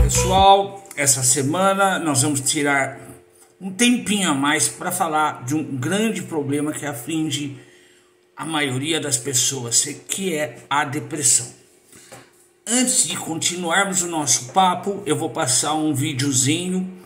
Pessoal, essa semana nós vamos tirar um tempinho a mais para falar de um grande problema que aflige a maioria das pessoas, que é a depressão. Antes de continuarmos o nosso papo, eu vou passar um videozinho.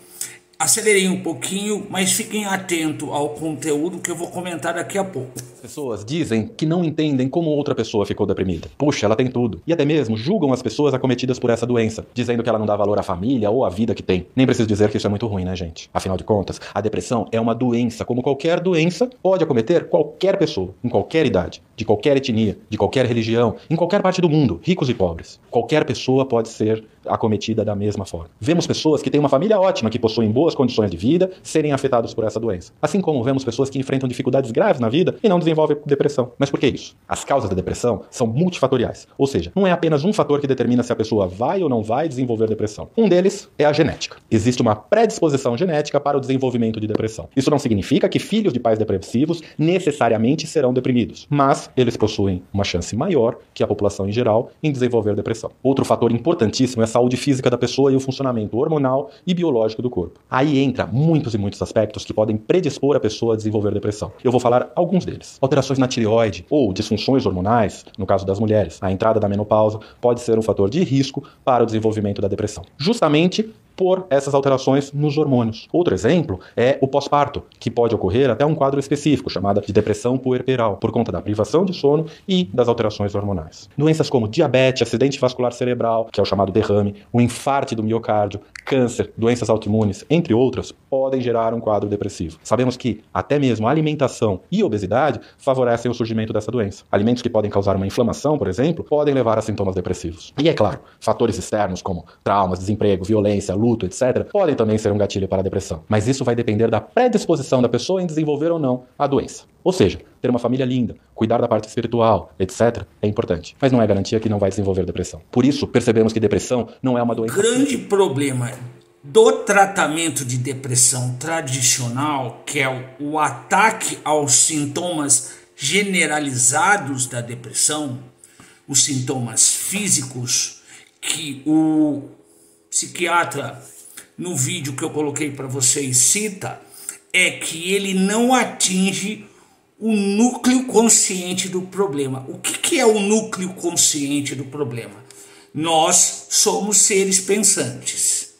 Acelerei um pouquinho, mas fiquem atentos ao conteúdo que eu vou comentar daqui a pouco. Pessoas dizem que não entendem como outra pessoa ficou deprimida. Puxa, ela tem tudo. E até mesmo julgam as pessoas acometidas por essa doença, dizendo que ela não dá valor à família ou à vida que tem. Nem preciso dizer que isso é muito ruim, né, gente? Afinal de contas, a depressão é uma doença. Como qualquer doença, pode acometer qualquer pessoa, em qualquer idade, de qualquer etnia, de qualquer religião, em qualquer parte do mundo, ricos e pobres. Qualquer pessoa pode ser acometida da mesma forma. Vemos pessoas que têm uma família ótima, que possuem boas condições de vida, serem afetados por essa doença. Assim como vemos pessoas que enfrentam dificuldades graves na vida e não desenvolvem depressão. Mas por que isso? As causas da depressão são multifatoriais. Ou seja, não é apenas um fator que determina se a pessoa vai ou não vai desenvolver depressão. Um deles é a genética. Existe uma predisposição genética para o desenvolvimento de depressão. Isso não significa que filhos de pais depressivos necessariamente serão deprimidos, mas eles possuem uma chance maior que a população em geral em desenvolver depressão. Outro fator importantíssimo é a saúde física da pessoa e o funcionamento hormonal e biológico do corpo. Aí entra muitos e muitos aspectos que podem predispor a pessoa a desenvolver depressão. Eu vou falar alguns deles. Alterações na tireoide ou disfunções hormonais, no caso das mulheres. A entrada da menopausa pode ser um fator de risco para o desenvolvimento da depressão. Justamente por essas alterações nos hormônios. Outro exemplo é o pós-parto, que pode ocorrer até um quadro específico, chamado de depressão puerperal, por conta da privação de sono e das alterações hormonais. Doenças como diabetes, acidente vascular cerebral, que é o chamado derrame, o infarto do miocárdio, câncer, doenças autoimunes, entre outras, podem gerar um quadro depressivo. Sabemos que até mesmo a alimentação e obesidade favorecem o surgimento dessa doença. Alimentos que podem causar uma inflamação, por exemplo, podem levar a sintomas depressivos. E é claro, fatores externos como traumas, desemprego, violência, luto, etc., podem também ser um gatilho para a depressão. Mas isso vai depender da predisposição da pessoa em desenvolver ou não a doença. Ou seja, ter uma família linda, cuidar da parte espiritual, etc., é importante. Mas não é garantia que não vai desenvolver depressão. Por isso, percebemos que depressão não é uma doença... O grande problema do tratamento de depressão tradicional, que é o ataque aos sintomas generalizados da depressão, os sintomas físicos, que o psiquiatra, no vídeo que eu coloquei para vocês, cita, é que ele não atinge o núcleo consciente do problema. O que é o núcleo consciente do problema? Nós somos seres pensantes,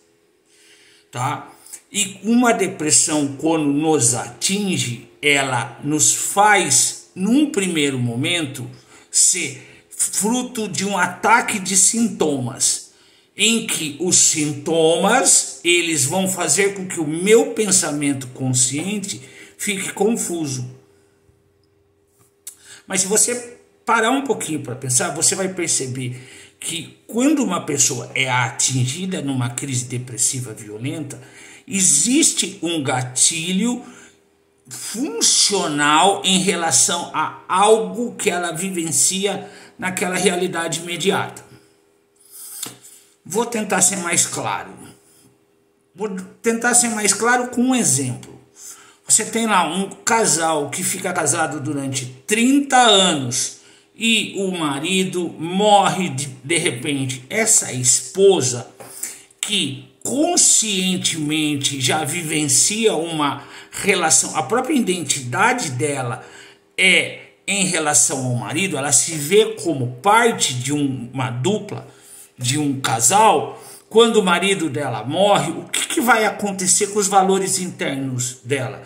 tá? E uma depressão, quando nos atinge, ela nos faz, num primeiro momento, ser fruto de um ataque de sintomas, em que os sintomas, eles vão fazer com que o meu pensamento consciente fique confuso. Mas se você parar um pouquinho para pensar, você vai perceber que quando uma pessoa é atingida numa crise depressiva violenta, existe um gatilho funcional em relação a algo que ela vivencia naquela realidade imediata. Vou tentar ser mais claro. Vou tentar ser mais claro com um exemplo. Você tem lá um casal que fica casado durante 30 anos e o marido morre de repente. Essa esposa, que conscientemente já vivencia uma relação, a própria identidade dela é em relação ao marido, ela se vê como parte de uma dupla, de um casal. Quando o marido dela morre, o que vai acontecer com os valores internos dela?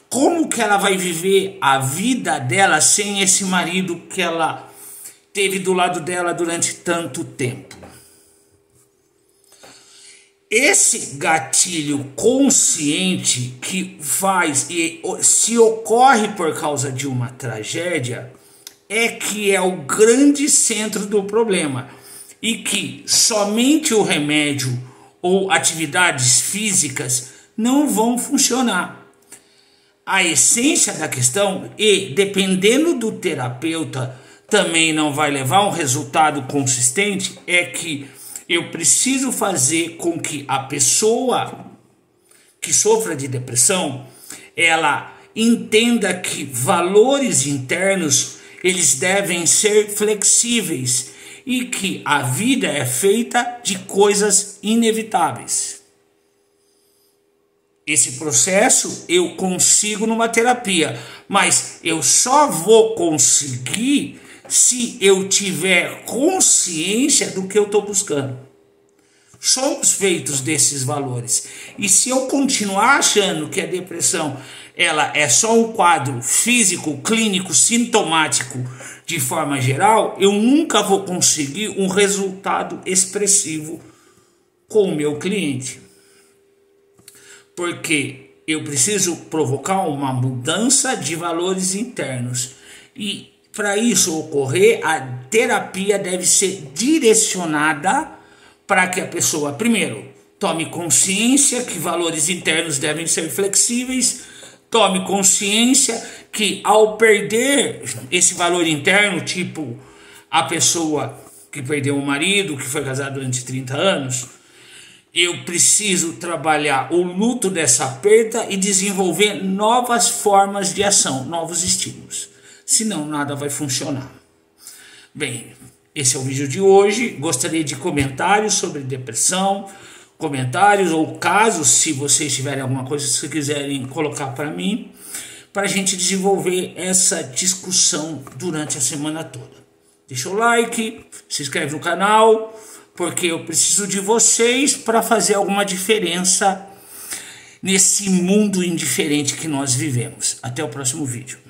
Como que ela vai viver a vida dela sem esse marido que ela teve do lado dela durante tanto tempo? Esse gatilho consciente que faz e se ocorre por causa de uma tragédia é que é o grande centro do problema, e que somente o remédio ou atividades físicas não vão funcionar. A essência da questão, e dependendo do terapeuta também não vai levar um resultado consistente, é que eu preciso fazer com que a pessoa que sofra de depressão, ela entenda que valores internos, eles devem ser flexíveis e que a vida é feita de coisas inevitáveis. Esse processo eu consigo numa terapia, mas eu só vou conseguir se eu tiver consciência do que eu estou buscando. Somos feitos desses valores. E se eu continuar achando que a depressão ela é só um quadro físico, clínico, sintomático de forma geral, eu nunca vou conseguir um resultado expressivo com o meu cliente. Porque eu preciso provocar uma mudança de valores internos. E para isso ocorrer, a terapia deve ser direcionada para que a pessoa, primeiro, tome consciência que valores internos devem ser flexíveis, tome consciência que ao perder esse valor interno, tipo a pessoa que perdeu o marido, que foi casado durante 30 anos, eu preciso trabalhar o luto dessa perda e desenvolver novas formas de ação, novos estímulos. Senão nada vai funcionar. Bem, esse é o vídeo de hoje. Gostaria de comentários sobre depressão, comentários ou casos, se vocês tiverem alguma coisa que quiserem colocar para mim, para a gente desenvolver essa discussão durante a semana toda. Deixa o like, se inscreve no canal, porque eu preciso de vocês para fazer alguma diferença nesse mundo indiferente que nós vivemos. Até o próximo vídeo.